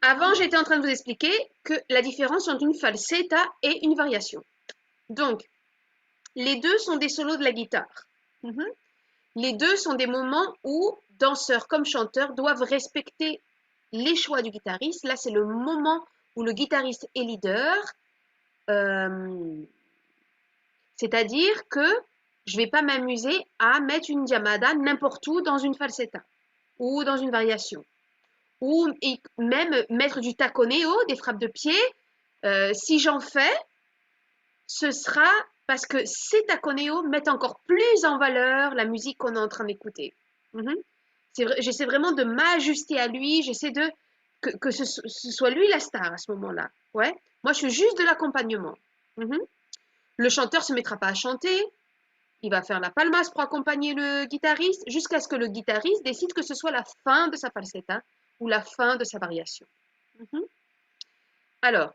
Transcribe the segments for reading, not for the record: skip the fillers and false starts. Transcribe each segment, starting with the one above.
Avant, j'étais en train de vous expliquer que la différence entre une falsetta et une variation. Donc, les deux sont des solos de la guitare. Mhm. Les deux sont des moments où danseurs comme chanteurs doivent respecter les choix du guitariste. Là, c'est le moment où le guitariste est leader. Euh, C'est-à-dire que je ne vais pas m'amuser à mettre une diamada n'importe où dans une falsetta ou dans une variation. Ou même mettre du taconeo, des frappes de pied. Si j'en fais, ce sera parce que ces taconeo mettent encore plus en valeur la musique qu'on est en train d'écouter. Mhm. J'essaie vraiment de m'ajuster à lui, j'essaie de que ce soit lui la star à ce moment-là. Ouais. Moi, je suis juste de l'accompagnement. Mhm. Le chanteur se mettra pas à chanter, il va faire la palmas pour accompagner le guitariste jusqu'à ce que le guitariste décide que ce soit la fin de sa falsetta ou la fin de sa variation. Mhm. Alors,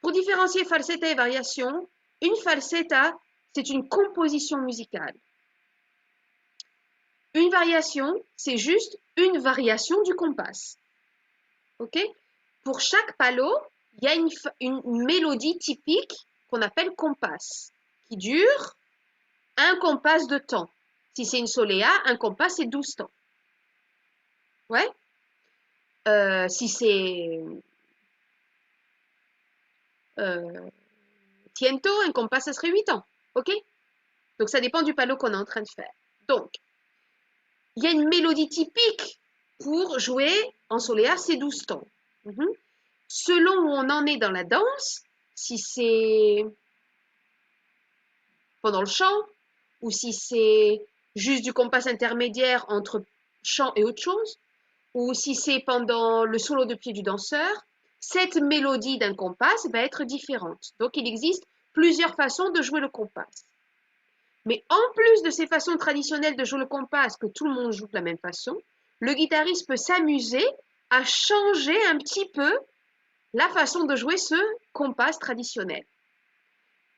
pour différencier falsetta et variation, une falsetta, c'est une composition musicale. Une variation, c'est juste une variation du compas. Ok? Pour chaque palo, il y a une mélodie typique qu'on appelle compas, qui dure un compas de temps. Si c'est une soléa, un compas, c'est 12 temps. Ouais? Si c'est euh, tiento, un compas, ça serait 8 temps. Ok? Donc ça dépend du palo qu'on est en train de faire. Donc, il y a une mélodie typique pour jouer en soléa, c'est 12 temps. Mhm. Selon où on en est dans la danse, si c'est pendant le chant, ou si c'est juste du compas intermédiaire entre chant et autre chose, ou si c'est pendant le solo de pied du danseur, cette mélodie d'un compas va être différente. Donc il existe plusieurs façons de jouer le compas. Mais en plus de ces façons traditionnelles de jouer le compas, que tout le monde joue de la même façon, le guitariste peut s'amuser à changer un petit peu la façon de jouer ce compas traditionnel.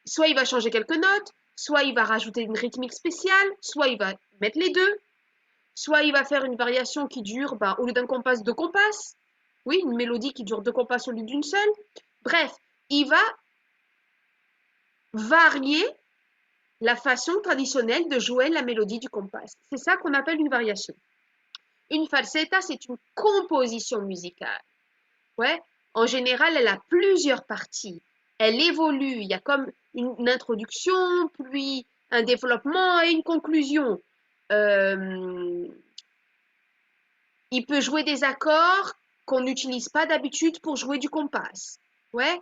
Soit il va changer quelques notes, soit il va rajouter une rythmique spéciale, soit il va mettre les deux, soit il va faire une variation qui dure, au lieu d'un compas, deux compas. Oui, une mélodie qui dure deux compas au lieu d'une seule. Bref, il va varier la façon traditionnelle de jouer la mélodie du compas. C'est ça qu'on appelle une variation. Une falsetta, c'est une composition musicale. Ouais. En général, elle a plusieurs parties. Elle évolue. Il y a comme une introduction, puis un développement et une conclusion. Euh, il peut jouer des accords qu'on n'utilise pas d'habitude pour jouer du compas. Ouais.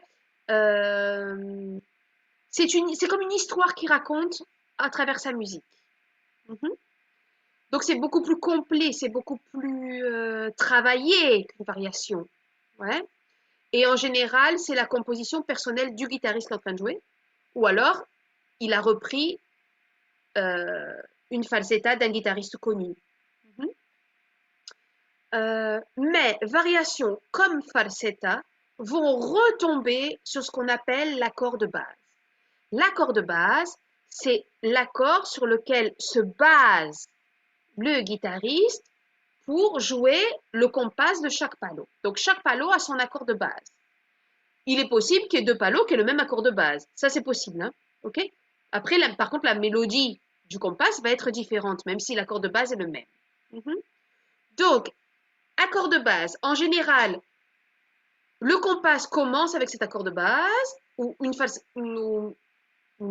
Euh, c'est comme une histoire qui raconte à travers sa musique. Mhm. Donc c'est beaucoup plus complet, c'est beaucoup plus travaillé qu'une variation. Ouais. Et en général, c'est la composition personnelle du guitariste qui est en train de jouer. Ou alors, il a repris euh, une falsetta d'un guitariste connu. Mhm. Mais variations comme falsetta vont retomber sur ce qu'on appelle l'accord de base. L'accord de base, c'est l'accord sur lequel se base le guitariste pour jouer le compas de chaque palo. Donc chaque palo a son accord de base. Il est possible qu'il y ait deux palos qui aient le même accord de base. Ça, c'est possible. Hein. Ok. Après, par contre, la mélodie du compas va être différente, même si l'accord de base est le même. Mhm. Donc, accord de base, en général, le compas commence avec cet accord de base, ou une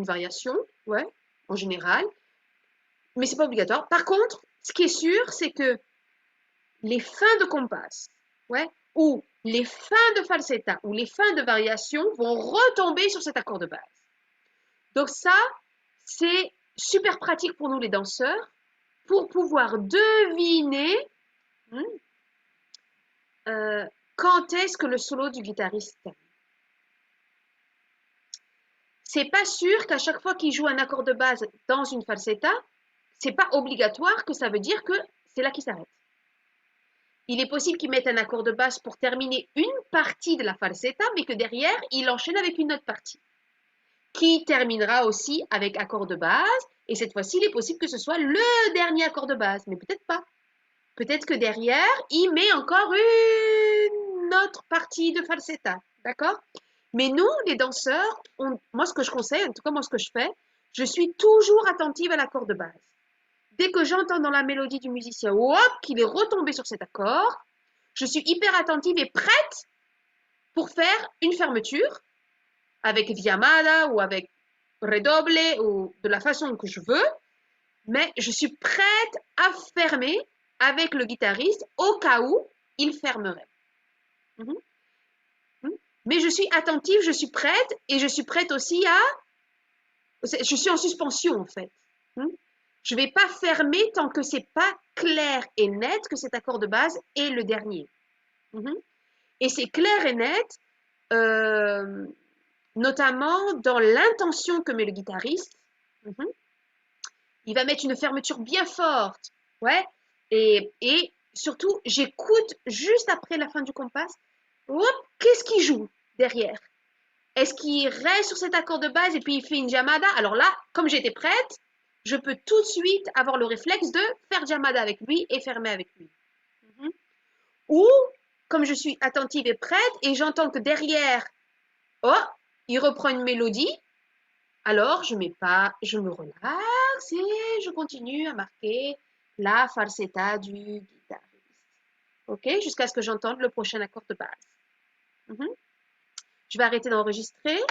variation, ouais, en général, mais c'est pas obligatoire. Par contre, ce qui est sûr, c'est que les fins de compas, ouais, ou les fins de falsetta, ou les fins de variation vont retomber sur cet accord de base. Donc ça, c'est super pratique pour nous les danseurs, pour pouvoir deviner hmm, euh, quand est-ce que le solo du guitariste termine. C'est pas sûr qu'à chaque fois qu'il joue un accord de base dans une falsetta, c'est pas obligatoire que ça veut dire que c'est là qu'il s'arrête. Il est possible qu'il mette un accord de base pour terminer une partie de la falsetta, mais que derrière, il enchaîne avec une autre partie, qui terminera aussi avec accord de base. Et cette fois-ci, il est possible que ce soit le dernier accord de base, mais peut-être pas. Peut-être que derrière, il met encore autre partie de falsetta, d'accord? Mais nous, les danseurs, moi ce que je conseille, en tout cas moi ce que je fais, je suis toujours attentive à l'accord de base. Dès que j'entends dans la mélodie du musicien, hop, qu'il est retombé sur cet accord, je suis hyper attentive et prête pour faire une fermeture avec Viamada ou avec Redoble ou de la façon que je veux, mais je suis prête à fermer avec le guitariste au cas où il fermerait. Mhm. Mais je suis attentive, je suis prête et je suis prête aussi à... Je suis en suspension en fait. Je ne vais pas fermer tant que c'est pas clair et net que cet accord de base est le dernier. Et c'est clair et net, notamment dans l'intention que met le guitariste. Il va mettre une fermeture bien forte. Ouais. Et surtout, j'écoute juste après la fin du compas. Hop, qu'est-ce qu'il joue derrière? Est-ce qu'il reste sur cet accord de base et puis il fait une jamada? Alors là, comme j'étais prête, je peux tout de suite avoir le réflexe de faire jamada avec lui et fermer avec lui. Ou, comme je suis attentive et prête et j'entends que derrière, oh, il reprend une mélodie, alors je mets pas, je me relaxe et je continue à marquer la falsetta du guitariste. Ok, jusqu'à ce que j'entende le prochain accord de base. Je vais arrêter d'enregistrer.